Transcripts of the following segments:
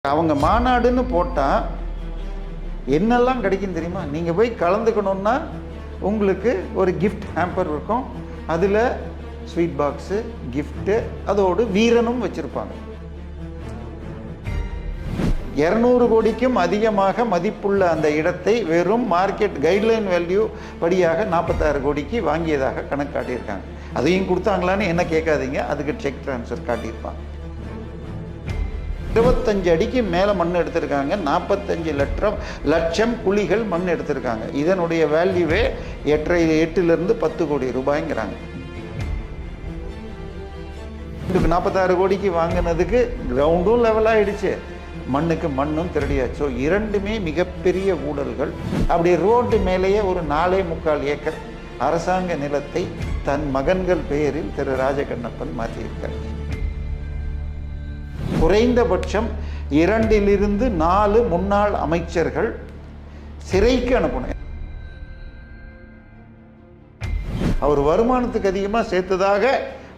அவங்க மாநாடுன்னு போட்டால் என்னெல்லாம் கிடைக்கும் தெரியுமா? நீங்கள் போய் கலந்துக்கணுன்னா உங்களுக்கு ஒரு கிஃப்ட் ஹேம்பர் இருக்கும். அதில் ஸ்வீட் பாக்ஸு, கிஃப்ட்டு, அதோடு வீரனும் வச்சுருப்பாங்க. 200 கோடிக்கும் அதிகமாக மதிப்புள்ள அந்த இடத்தை வெறும் மார்க்கெட் கைட்லைன் வேல்யூ படியாக 46 கோடிக்கு வாங்கியதாக கணக்கு காட்டியிருக்காங்க. அதையும் கொடுத்தாங்களான்னு என்ன கேட்காதீங்க, அதுக்கு செக் ட்ரான்ஸ்ஃபர் காட்டியிருப்பாங்க. 25 அடிக்கு மேலே மண் எடுத்திருக்காங்க. 45 லட்சம் குழிகள் மண் எடுத்திருக்காங்க. இதனுடைய வேல்யூவே 8லிருந்து 10 கோடி ரூபாய்ங்கிறாங்க. 46 கோடிக்கு வாங்கினதுக்கு கிரவுண்டும் லெவல் ஆகிடுச்சு, மண்ணுக்கு மண்ணும் திருடியாச்சு. ஸோ இரண்டுமே மிகப்பெரிய ஊழல்கள். அப்படி ரோட்டு மேலேயே ஒரு 4.25 ஏக்கர் அரசாங்க நிலத்தை தன் மகன்கள் பெயரில் திரு ராஜகண்ணப்பன் மாற்றியிருக்கார். குறைந்தபட்சம் 2லிருந்து 4 முன்னாள் அமைச்சர்கள் சிறைக்கு அனுப்பினார். அவர் வருமானத்துக்கு அதிகமாக சேர்த்ததாக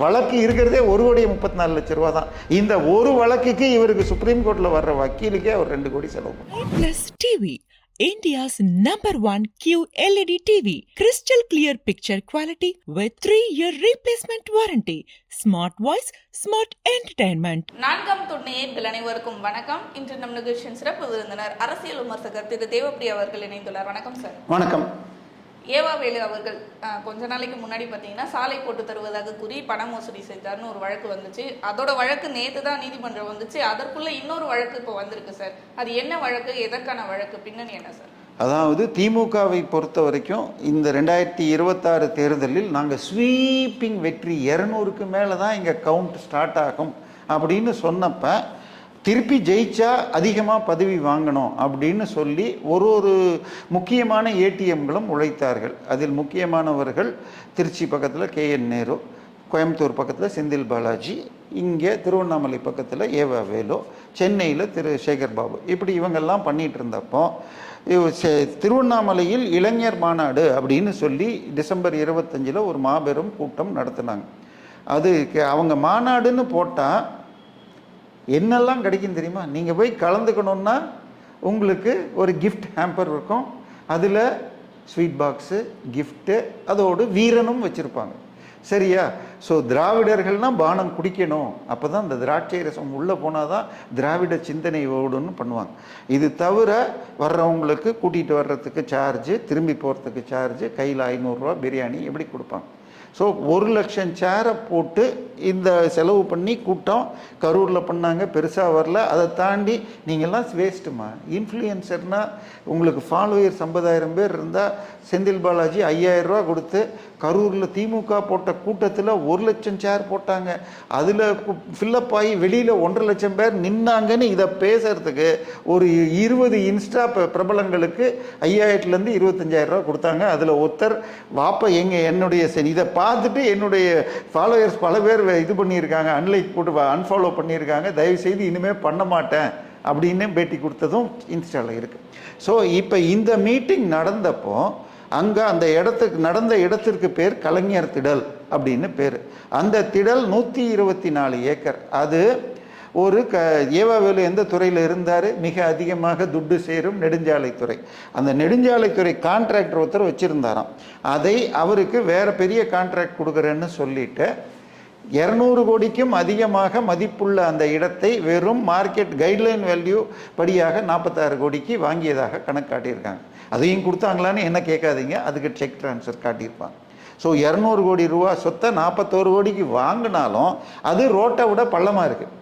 வழக்கு இருக்கிறதே 1,34 லட்சம் ரூபா தான். இந்த ஒரு வழக்குக்கு இவருக்கு சுப்ரீம் கோர்ட்டில் வர்ற வக்கீலுக்கே அவர் 2 கோடி செலவு பண்ணுவார். India's #1 QLED TV. Crystal clear picture quality with 3-year replacement warranty. Smart voice, smart entertainment. 4ஆம் தொன்னையர்கள் அனைவருக்கும் வணக்கம். இன்று நம் நிகழ்ச்சியின் சிறப்பு விருந்தினர் அரசியல் விமர்சகர் திரு தேவப்பிரியா அவர்கள் இணைந்துள்ளார். வணக்கம் சார். வணக்கம். ஏவா வேலு அவர்கள் கொஞ்ச நாளைக்கு முன்னாடி பார்த்தீங்கன்னா சாலை போட்டு தருவதாக கூறி பண மோசடி செய்தார்னு ஒரு வழக்கு வந்துச்சு. அதோட வழக்கு நேற்று தான் நீதிமன்றம் வந்துச்சு. அதற்குள்ள இன்னொரு வழக்கு இப்போ வந்திருக்கு சார். அது என்ன வழக்கு, எதற்கான வழக்கு, பின்னணி என்ன சார்? அதாவது திமுகவை பொறுத்த வரைக்கும் இந்த 2026 தேர்தலில் நாங்கள் ஸ்வீப்பிங் வெற்றி 200க்கு மேலே தான் இங்கே கவுண்ட் ஸ்டார்ட் ஆகும் அப்படின்னு சொன்னப்போ, திருப்பி ஜெயிச்சா அதிகமாக பதவி வாங்கணும் அப்படின்னு சொல்லி ஒரு முக்கியமான ஏடிஎம்களும் உழைத்தார்கள். அதில் முக்கியமானவர்கள் திருச்சி பக்கத்தில் KN நேரு, கோயம்புத்தூர் பக்கத்தில் செந்தில் பாலாஜி, இங்கே திருவண்ணாமலை பக்கத்தில் ஏவா வேலு, சென்னையில் திரு சேகர் பாபு. இப்படி இவங்கெல்லாம் பண்ணிகிட்டு இருந்தப்போ திருவண்ணாமலையில் இளைஞர் மாநாடு அப்படின்னு சொல்லி டிசம்பர் 25 ஒரு மாபெரும் கூட்டம் நடத்தினாங்க. அது அவங்க மாநாடுன்னு போட்டால் என்னெல்லாம் கிடைக்கும் தெரியுமா? நீங்கள் போய் கலந்துக்கணுன்னா உங்களுக்கு ஒரு கிஃப்ட் ஹேம்பர் இருக்கும். அதில் ஸ்வீட் பாக்ஸு, கிஃப்ட்டு, அதோடு வீரனும் வச்சுருப்பாங்க. சரியா? ஸோ திராவிடர்கள்னால் பானம் குடிக்கணும், அப்போ தான் இந்த திராட்சை ரசம் உள்ளே போனால் தான் திராவிட சிந்தனை ஓடுன்னு பண்ணுவாங்க. இது தவிர வர்றவங்களுக்கு கூட்டிகிட்டு வர்றதுக்கு சார்ஜு, திரும்பி போகிறதுக்கு சார்ஜு, கையில் 500 ரூபா பிரியாணி எப்படி கொடுப்பாங்க. ஸோ 1 லட்சம் சேரை போட்டு இந்த செலவு பண்ணி கூட்டம் கரூரில் பண்ணாங்க. பெருசாக வரல. அதை தாண்டி நீங்கள்லாம் வேஸ்ட்டுமா. இன்ஃப்ளூயன்சர்னால் உங்களுக்கு ஃபாலோயர்ஸ் 50,000 பேர் இருந்தால் செந்தில் பாலாஜி 5,000 ரூபா கொடுத்து கரூரில் திமுக போட்ட கூட்டத்தில் 1 லட்சம் சேர் போட்டாங்க. அதில் ஃபில்லப் ஆகி வெளியில் 1.5 லட்சம் பேர் நின்னாங்கன்னு இதை பேசுறதுக்கு ஒரு 20 இன்ஸ்டா பிரபலங்களுக்கு 5,000லேருந்து 25,000 ரூபா கொடுத்தாங்க. அதில் ஒருத்தர் வாப்பா என்னுடைய இதை பார்த்துட்டு என்னுடைய ஃபாலோயர்ஸ் பல பேர் இது பண்ணியிருக்காங்க, அன்லைக் போட்டு அன்ஃபாலோ பண்ணியிருக்காங்க, தயவுசெய்து இனிமேல் பண்ண மாட்டேன் அப்படின்னு பேட்டி கொடுத்ததும் இன்ஸ்டாவில் இருக்குது. ஸோ இப்போ இந்த மீட்டிங் நடந்தப்போ அங்கே அந்த நடந்த இடத்திற்கு பேர் கலைஞர் திடல் அப்படின்னு பேர். அந்த திடல் 124 ஏக்கர். அது ஒரு ஏவாவேலு எந்த துறையில் இருந்தார்? மிக அதிகமாக துட்டு சேரும் நெடுஞ்சாலைத்துறை. அந்த நெடுஞ்சாலைத்துறை கான்ட்ராக்டர் ஒருத்தர் வச்சுருந்தாராம். அதை அவருக்கு வேறு பெரிய கான்ட்ராக்ட் கொடுக்குறேன்னு சொல்லிட்டு 200 கோடிக்கும் அதிகமாக மதிப்புள்ள அந்த இடத்தை வெறும் மார்க்கெட் கைட்லைன் வேல்யூ படியாக 46 கோடிக்கு வாங்கியதாக கணக்கு காட்டியிருக்காங்க. அதையும் கொடுத்தாங்களான்னு என்ன கேட்காதீங்க, அதுக்கு செக் ட்ரான்ஸ்ஃபர் காட்டியிருப்பாங்க. ஸோ 200 கோடி ரூபா சொத்தை 41 கோடிக்கு வாங்கினாலும் அது ரோட்டை விட பள்ளமாக இருக்குது.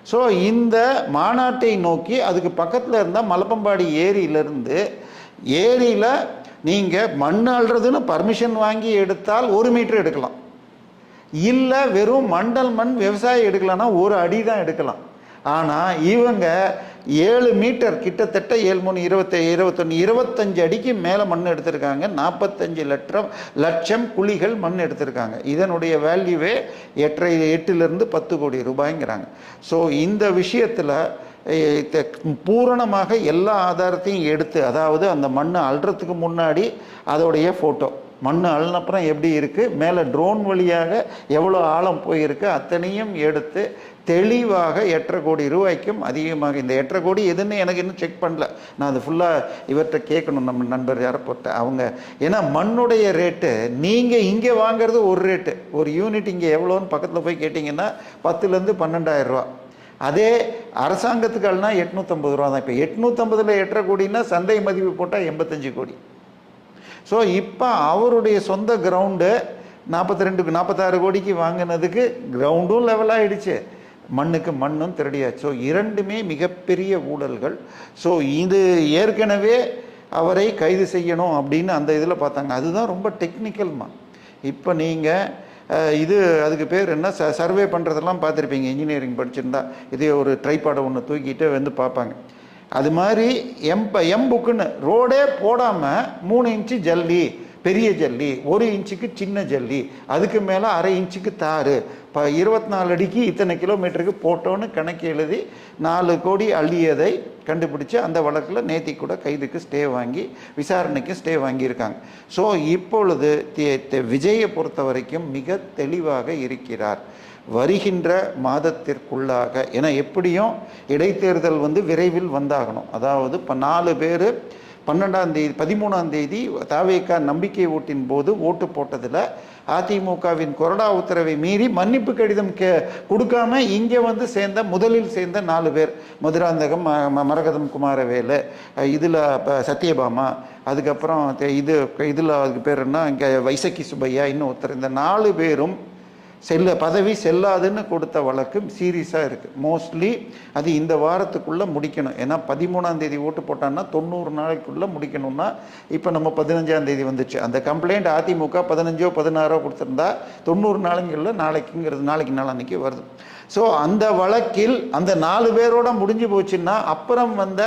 ஸோ இந்த மாநாட்டை நோக்கி அதுக்கு பக்கத்தில் இருந்தால் மலப்பம்பாடி ஏரியில் நீங்கள் மண் அள்ளுறதுன்னு பர்மிஷன் வாங்கி எடுத்தால் 1 மீட்டர் எடுக்கலாம். இல்லை வெறும் மண்டல் மண் விவசாயம் எடுக்கலாம்னா 1 அடி தான் எடுக்கலாம். ஆனால் இவங்க 7 மீட்டர், கிட்டத்தட்ட 7 3 21 25 அடிக்கு மேலே மண் எடுத்திருக்காங்க. 45 லட்சம் குழிகள் மண் எடுத்திருக்காங்க. இதனுடைய வேல்யூவே 8லிருந்து 10 கோடி ரூபாய்ங்கிறாங்க. ஸோ இந்த விஷயத்தில் பூரணமாக எல்லா ஆதாரத்தையும் எடுத்து, அதாவது அந்த மண்ணை அள்ளுறதுக்கு முன்னாடி அதோடைய ஃபோட்டோ, மண் அள்ளினப்புறம் எப்படி இருக்குது, மேலே ட்ரோன் வழியாக எவ்வளோ ஆழம் போயிருக்கு, அத்தனையும் எடுத்து தெளிவாக 8.5 கோடி ரூபாய்க்கும் அதிகமாக. இந்த 8.5 கோடி எதுன்னு எனக்கு இன்னும் செக் பண்ணல, நான் அது ஃபுல்லாக இவர்கிட்ட கேட்கணும், நம்ம நண்பர் யாரை போட்ட அவங்க. ஏன்னா மண்ணுடைய ரேட்டு நீங்கள் இங்கே வாங்குறது ஒரு ரேட்டு, ஒரு யூனிட் இங்கே எவ்வளோன்னு பக்கத்தில் போய் கேட்டிங்கன்னா 10,000 to 12,000 ரூபா. அதே அரசாங்கத்துக்கள்னா 850 ரூபா தான். இப்போ 850ல் 8.5 கோடின்னா சந்தை மதிப்பு போட்டால் 85 கோடி. ஸோ இப்போ அவருடைய சொந்த கிரவுண்டு 46 கோடிக்கு வாங்கினதுக்கு கிரவுண்டும் லெவலாகிடுச்சு, மண்ணுக்கு மண்ணும் திருடியாச்சு. ஸோ இரண்டுமே மிகப்பெரிய ஊழல்கள். ஸோ இது ஏற்கனவே அவரை கைது செய்யணும் அப்படின்னு அந்த இதில் பார்த்தாங்க. அதுதான் ரொம்ப டெக்னிக்கல்மா. இப்போ நீங்கள் இது அதுக்கு பேர் என்ன, சர்வே பண்ணுறதெல்லாம் பார்த்துருப்பீங்க, இன்ஜினியரிங் படிச்சிருந்தா இதே ஒரு ட்ரைபாடை ஒன்று தூக்கிட்டு வந்து பார்ப்பாங்க. அது மாதிரி எம் புக்குன்னு ரோடே போடாமல் 3 இன்ச்சு ஜல்லி பெரிய ஜல்லி, 1 இன்ச்சுக்கு சின்ன ஜல்லி, அதுக்கு மேலே 1/2 இன்ச்சுக்கு தார், 24 அடிக்கு இத்தனை கிலோமீட்டருக்கு போட்டோன்னு கணக்கு எழுதி 4 கோடி அள்ளியதை கண்டுபிடிச்சு அந்த வழக்கில் நேத்தி கூட கைதுக்கு ஸ்டே வாங்கி விசாரணைக்கு ஸ்டே வாங்கியிருக்காங்க. ஸோ இப்பொழுது விஜயை பொறுத்த வரைக்கும் மிக தெளிவாக இருக்கிறார். வருகின்ற மாதத்திற்குள்ளாக, ஏன்னா எப்படியும் இடைத்தேர்தல் விரைவில் வந்தாகணும். அதாவது இப்போ 4 பேர் 12ஆம் தேதி 13ஆம் தேதி தாவேகா நம்பிக்கை ஓட்டின் போது ஓட்டு போட்டதில் அதிமுகவின் கொறடா உத்தரவை மீறி மன்னிப்பு கடிதம் கொடுக்காம இங்கே முதலில் சேர்ந்த 4 பேர், மதுராந்தகம், மரகதம் குமாரவேலு, இதில் சத்யபாமா, அதுக்கப்புறம் இதில் அதுக்கு பேர் என்ன இங்கே வைசக்கி சுப்பையா, இன்னும் ஒருத்தர், இந்த 4 பேரும் பதவி செல்லாதுன்னு கொடுத்த வழக்கு சீரியஸாக இருக்குது. மோஸ்ட்லி அது இந்த வாரத்துக்குள்ளே முடிக்கணும். ஏன்னா 13ஆம் தேதி ஓட்டு போட்டான்னா 90 நாளைக்குள்ளே முடிக்கணும்னா, இப்போ நம்ம 15ஆம் தேதி வந்துச்சு. அந்த கம்ப்ளைண்ட் அதிமுக 15ஓ 16ஓ கொடுத்துருந்தா 90 நாளுங்களில் நாளைக்கு நாளான்னைக்கு வருது. ஸோ அந்த வழக்கில் அந்த 4 பேரோட முடிஞ்சு போச்சுன்னா அப்புறம் வந்த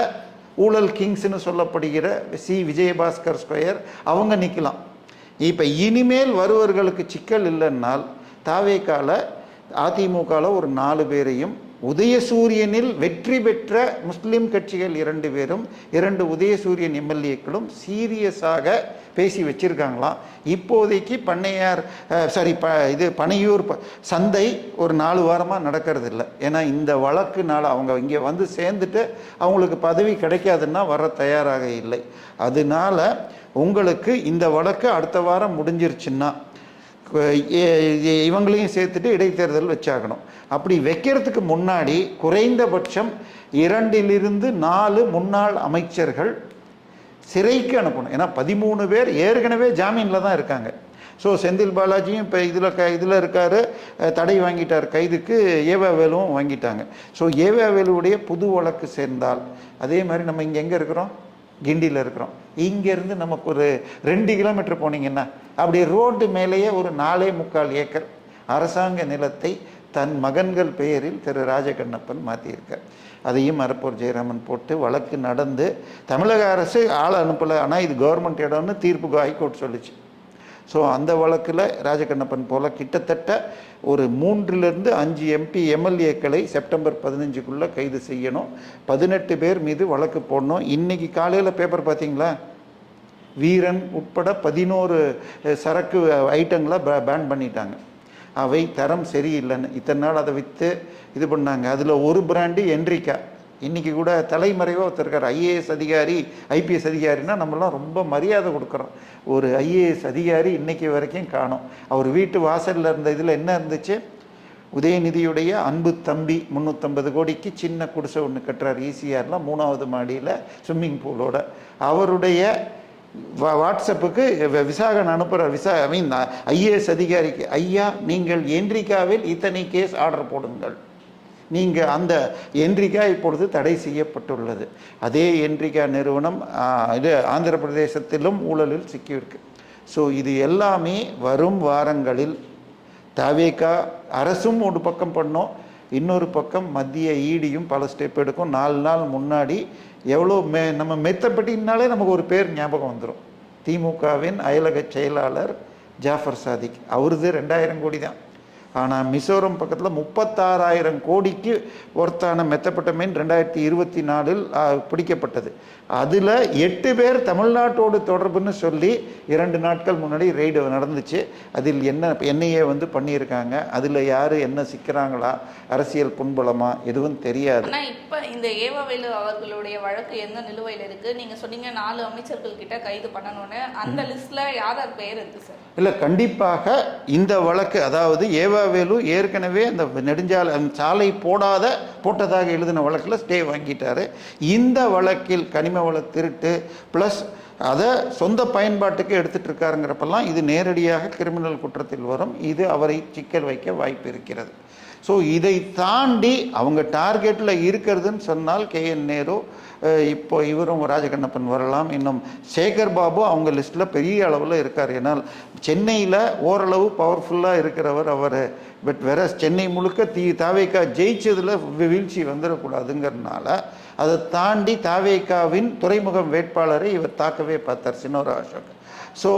ஊழல் கிங்ஸ்னு சொல்லப்படுகிற விஜயபாஸ்கர் ஸ்கொயர் அவங்க நிற்கலாம். இப்போ இனிமேல் வருவர்களுக்கு சிக்கல் இல்லைன்னால் தாவேக்கால அதிமுகவில் ஒரு 4 பேரையும், உதயசூரியனில் வெற்றி பெற்ற முஸ்லீம் கட்சிகள் 2 பேரும், 2 உதயசூரியன் எம்எல்ஏக்களும் சீரியஸாக பேசி வச்சிருக்காங்களாம். இப்போதைக்கு பனையூர் சந்தை ஒரு 4 வாரமாக நடக்கிறது இல்லை. ஏன்னா இந்த வழக்குனால அவங்க இங்கே சேர்ந்துட்டு அவங்களுக்கு பதவி கிடைக்காதுன்னா வர தயாராக இல்லை. அதனால உங்களுக்கு இந்த வழக்கு அடுத்த வாரம் முடிஞ்சிருச்சுன்னா இவங்களையும் சேர்த்துட்டு இடைத்தேர்தல் வச்சாகணும். அப்படி வைக்கிறதுக்கு முன்னாடி குறைந்தபட்சம் 2 to 4 முன்னாள் அமைச்சர்கள் சிறைக்கு அனுப்பணும். ஏன்னா 13 பேர் ஏற்கனவே ஜாமீனில் தான் இருக்காங்க. ஸோ செந்தில் பாலாஜியும் இப்போ இதில் இருக்கார், தடை வாங்கிட்டார் கைதுக்கு, ஏவாவேலுவும் வாங்கிட்டாங்க. ஸோ ஏவாவேலுடைய புது வழக்கு சேர்ந்தால், அதே மாதிரி நம்ம இங்கே எங்கே இருக்கிறோம், கிண்டியில் இருக்கிறோம், இங்கேருந்து நமக்கு ஒரு 2 கிலோமீட்டர் போனீங்கன்னா அப்படியே ரோடு மேலேயே ஒரு 4.25 ஏக்கர் அரசாங்க நிலத்தை தன் மகன்கள் பெயரில் திரு ராஜகண்ணப்பன் மாற்றியிருக்கார். அதையும் மரப்பூர் ஜெயராமன் போட்டு வழக்கு நடந்து தமிழக அரசு ஆள் அனுப்பலை, ஆனால் இது கவர்மெண்ட் இடம்னு தீர்ப்பு ஹைகோர்ட் சொல்லிச்சு. ஸோ அந்த வழக்கில் ராஜகண்ணப்பன் போல் கிட்டத்தட்ட ஒரு 3 to 5 MP எம்எல்ஏக்களை செப்டம்பர் 15க்குள்ளே கைது செய்யணும். 18 பேர் மீது வழக்கு போடணும். இன்றைக்கி காலையில் பேப்பர் பார்த்தீங்களா, வீரன் உட்பட 11 சரக்கு ஐட்டங்களை பேன் பண்ணிட்டாங்க. அவை தரம் சரியில்லைன்னு இத்தனை நாள் அதை விற்று இது பண்ணாங்க. அதில் ஒரு பிராண்டு என்ரிக்கா. இன்றைக்கி கூட தலைமறைவாக ஒருத்தருக்கார், IAS அதிகாரி, IPS அதிகாரின்னா நம்மளாம் ரொம்ப மரியாதை கொடுக்குறோம். ஒரு IAS அதிகாரி இன்றைக்கி வரைக்கும் காணோம். அவர் வீட்டு வாசலில் இருந்த இதில் என்ன இருந்துச்சு, உதயநிதியுடைய அன்பு தம்பி 350 கோடிக்கு சின்ன குடிசை ஒன்று கட்டுறார் ECRல 3வது மாடியில் ஸ்விம்மிங் பூலோட. அவருடைய வாட்ஸ்அப்புக்கு விசாகன் அனுப்புகிற IAS அதிகாரிக்கு, ஐயா நீங்கள் என்ரிக்காவில் இத்தனை கேஸ் ஆர்டர் போடுங்கள், நீங்கள் அந்த என்ரிக்கா இப்பொழுது தடை செய்யப்பட்டுள்ளது. அதே என்ரிக்கா நிறுவனம் ஆந்திர பிரதேசத்திலும் ஊழலில் சிக்கியிருக்கு. ஸோ இது எல்லாமே வரும் வாரங்களில் தாவேகா அரசும் ஒரு பக்கம் பண்ணோம், இன்னொரு பக்கம் மத்திய ஈடியும் பல ஸ்டெப் எடுக்கும். 4 நாள் முன்னாடி எவ்வளோ நம்ம மெத்தப்பட்டினாலே நமக்கு ஒரு பேர் ஞாபகம் வந்துடும். திமுகவின் அயலக செயலாளர் ஜாஃபர் சாதிக், அவருது 2000 கோடி தான். ஆனால் மிசோரம் பக்கத்தில் 36,000 கோடிக்கு ஒருத்தான மெத்தப்பட்டமைன் 2024 பிடிக்கப்பட்டது. அதில் 8 பேர் தமிழ்நாட்டோடு தொடர்புன்னு சொல்லி 2 நாட்கள் முன்னாடி ரெய்டு நடந்துச்சு. அதில் என்னையே பண்ணியிருக்காங்க. அதில் யார் என்ன சிக்கிறாங்களா, அரசியல் புண்பலமா எதுவும் தெரியாது. ஆனால் இப்போ இந்த ஏவாவேலு அவர்களுடைய வழக்கு எந்த நிலுவையில் இருக்குது? நீங்கள் சொன்னீங்க 4 அமைச்சர்கள் கிட்ட கைது பண்ணணும்னு. அந்த லிஸ்ட்டில் யார் பேர் இருக்குது சார்? இல்லை, கண்டிப்பாக இந்த வழக்கு, அதாவது ஏவாவேலு ஏற்கனவே அந்த நெடுஞ்சாலை சாலை போட்டதாக எழுதின வழக்கில் ஸ்டே வாங்கிட்டாரு. இந்த வழக்கில் கனிம வள திருட்டு ப்ளஸ் அதை சொந்த பயன்பாட்டுக்கு எடுத்துட்டு இருக்காருங்கிறப்பெல்லாம் இது நேரடியாக கிரிமினல் குற்றத்தில் வரும். இது அவரை சிக்கல் வைக்க வாய்ப்பு இருக்கிறது. ஸோ இதை தாண்டி அவங்க டார்கெட்டில் இருக்கிறதுன்னு சொன்னால் KN நேரு, இப்போ இவரும் ராஜகண்ணப்பன் வரலாம், இன்னும் சேகர் பாபு அவங்க லிஸ்ட்டில் பெரிய அளவில் இருக்கார். ஏன்னால் சென்னையில் ஓரளவு பவர்ஃபுல்லாக இருக்கிறவர் அவர். பட் வேற சென்னை முழுக்க தாவேக்கா ஜெயிச்சதில் வீழ்ச்சி வந்துடக்கூடாதுங்கிறதுனால அதை தாண்டி தாவேக்காவின் துறைமுகம் வேட்பாளரை இவர் தாக்கவே பார்த்தார், சின்னோரா அசோக். ஸோ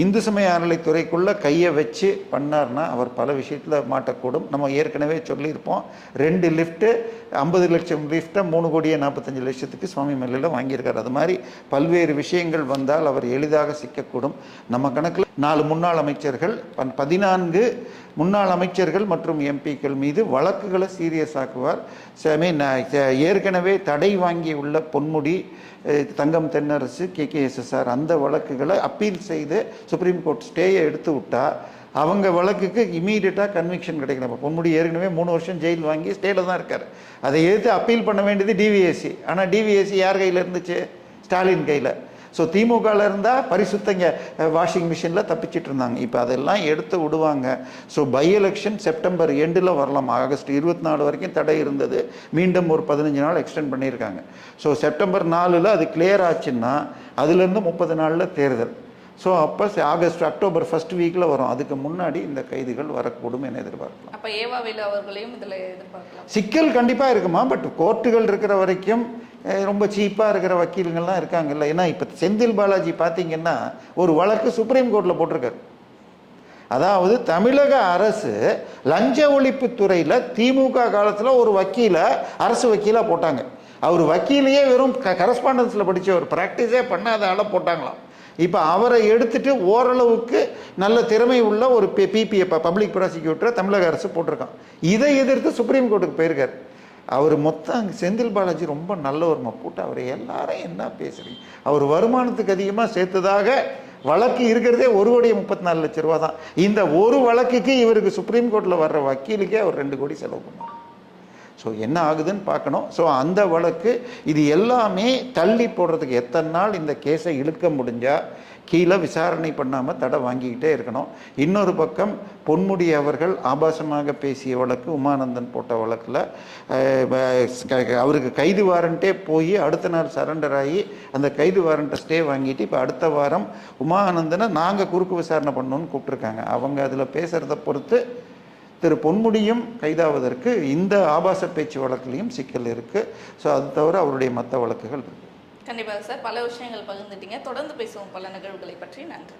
இந்து சமய அறநிலைத்துறைக்குள்ளே கையை வச்சு பண்ணார்னா அவர் பல விஷயத்தில் மாட்டக்கூடும். நம்ம ஏற்கனவே சொல்லியிருப்போம், 2 லிஃப்ட்டு 50 லட்சம் லிஃப்ட்டை 3,45,00,000 சுவாமி மலையில் வாங்கியிருக்கார். அது மாதிரி பல்வேறு விஷயங்கள் வந்தால் அவர் எளிதாக சிக்கக்கூடும். நம்ம கணக்கில் 4 முன்னாள் அமைச்சர்கள், 14 முன்னாள் அமைச்சர்கள் மற்றும் எம்பிக்கள் மீது வழக்குகளை சீரியஸ் ஆக்குவார். ஏற்கனவே தடை வாங்கி உள்ள பொன்முடி, தங்கம் தென்னரசு, KKSSR அந்த வழக்குகளை அப்பீல் செய்து சுப்ரீம் கோர்ட் ஸ்டேயை எடுத்து விட்டா அவங்க வழக்குக்கு இமீடியட்டாக கன்விக்ஷன் கிடைக்கணும். பொன்முடி ஏற்கனவே 3 வருஷம் ஜெயில் வாங்கி ஸ்டேயில் தான் இருக்கார். அதை எதிர்த்து அப்பீல் பண்ண வேண்டியது DVSC. ஆனால் DVSC யார் கையில் இருந்துச்சு? ஸ்டாலின் கையில். ஸோ திமுகவில் இருந்தால் பரிசுத்தங்க வாஷிங் மிஷினில் தப்பிச்சிட்டு இருந்தாங்க. இப்போ அதெல்லாம் எடுத்து விடுவாங்க. ஸோ பை எலெக்ஷன் செப்டம்பர் எண்டில் வரலாம். ஆகஸ்ட் 24 வரைக்கும் தடை இருந்தது, மீண்டும் ஒரு 15 நாள் எக்ஸ்டெண்ட் பண்ணியிருக்காங்க. ஸோ செப்டம்பர் 4 அது கிளியர் ஆச்சுன்னா அதுலேருந்து 30 நாளில் தேர்தல். ஸோ அப்போ அக்டோபர் 1st வீக்கில் வரும். அதுக்கு முன்னாடி இந்த கைதிகள் வரக்கூடும் என எதிர்பார்க்கலாம். அப்போ ஏவாவேலு அவர்களையும் இதில் எதிர்பார்க்கலாம். சிக்கல் கண்டிப்பாக இருக்குமா, பட் கோர்ட்டுகள் இருக்கிற வரைக்கும் ரொம்ப சீப்பாக இருக்கிற வக்கீலுங்கள்லாம் இருக்காங்கல்ல. ஏன்னா இப்போ செந்தில் பாலாஜி பார்த்தீங்கன்னா ஒரு வழக்கு சுப்ரீம் கோர்ட்டில் போட்டிருக்காரு. அதாவது தமிழக அரசு லஞ்ச ஒழிப்புத்துறையில் திமுக காலத்தில் ஒரு வக்கீலை அரசு வக்கீலாக போட்டாங்க. அவர் வக்கீலையே வெறும் கரஸ்பாண்டன்ஸில் படித்த ஒரு ப்ராக்டிஸே பண்ணாத ஆளை போட்டாங்களாம். இப்போ அவரை எடுத்துட்டு ஓரளவுக்கு நல்ல திறமை உள்ள ஒரு PPA பப்ளிக் ப்ராசிக்யூட்டரை தமிழக அரசு போட்டிருக்கான். இதை எதிர்த்து சுப்ரீம் கோர்ட்டுக்கு போயிருக்காரு. அவர் மொத்தம் செந்தில் பாலாஜி ரொம்ப நல்லவர்மா, போட்டு அவர் எல்லாரும் என்ன பேசுறீங்க, அவர் வருமானத்துக்கு அதிகமாக சேர்த்ததாக வழக்கு இருக்கிறதே 1,34,00,000 ரூபா தான். இந்த ஒரு வழக்குக்கு இவருக்கு சுப்ரீம் கோர்ட்டில் வர்ற வக்கீலுக்கே அவர் 2 கோடி செலவு பண்ணுவார். ஸோ என்ன ஆகுதுன்னு பார்க்கணும். ஸோ அந்த வழக்கு இது எல்லாமே தள்ளி போடுறதுக்கு எத்தனை நாள் இந்த கேஸை இழுக்க முடிஞ்சால் கீழே விசாரணை பண்ணாமல் தடை வாங்கிக்கிட்டே இருக்கணும். இன்னொரு பக்கம் பொன்முடி அவர்கள் ஆபாசமாக பேசிய வழக்கு, உமானந்தன் போட்ட வழக்கில் அவருக்கு கைது வாரண்ட்டே போய் அடுத்த நாள் சரண்டர் ஆகி அந்த கைது வாரண்ட்டை ஸ்டே வாங்கிட்டு இப்போ அடுத்த வாரம் உமானந்தனை நாங்கள் குறுக்கு விசாரணை பண்ணணும்னு கூப்பிட்ருக்காங்க. அவங்க அதில் பேசுகிறத பொறுத்து திரு பொன்முடியும் கைதாவதற்கு இந்த ஆபாச பேச்சு வழக்குலையும் சிக்கல் இருக்குது. ஸோ அது தவிர அவருடைய மற்ற வழக்குகள் இருக்குது. கண்டிப்பாக சார், பல விஷயங்கள் பகிர்ந்துட்டீங்க. தொடர்ந்து பேசுவோம் பல நிகழ்வுகளை பற்றி. நன்றி.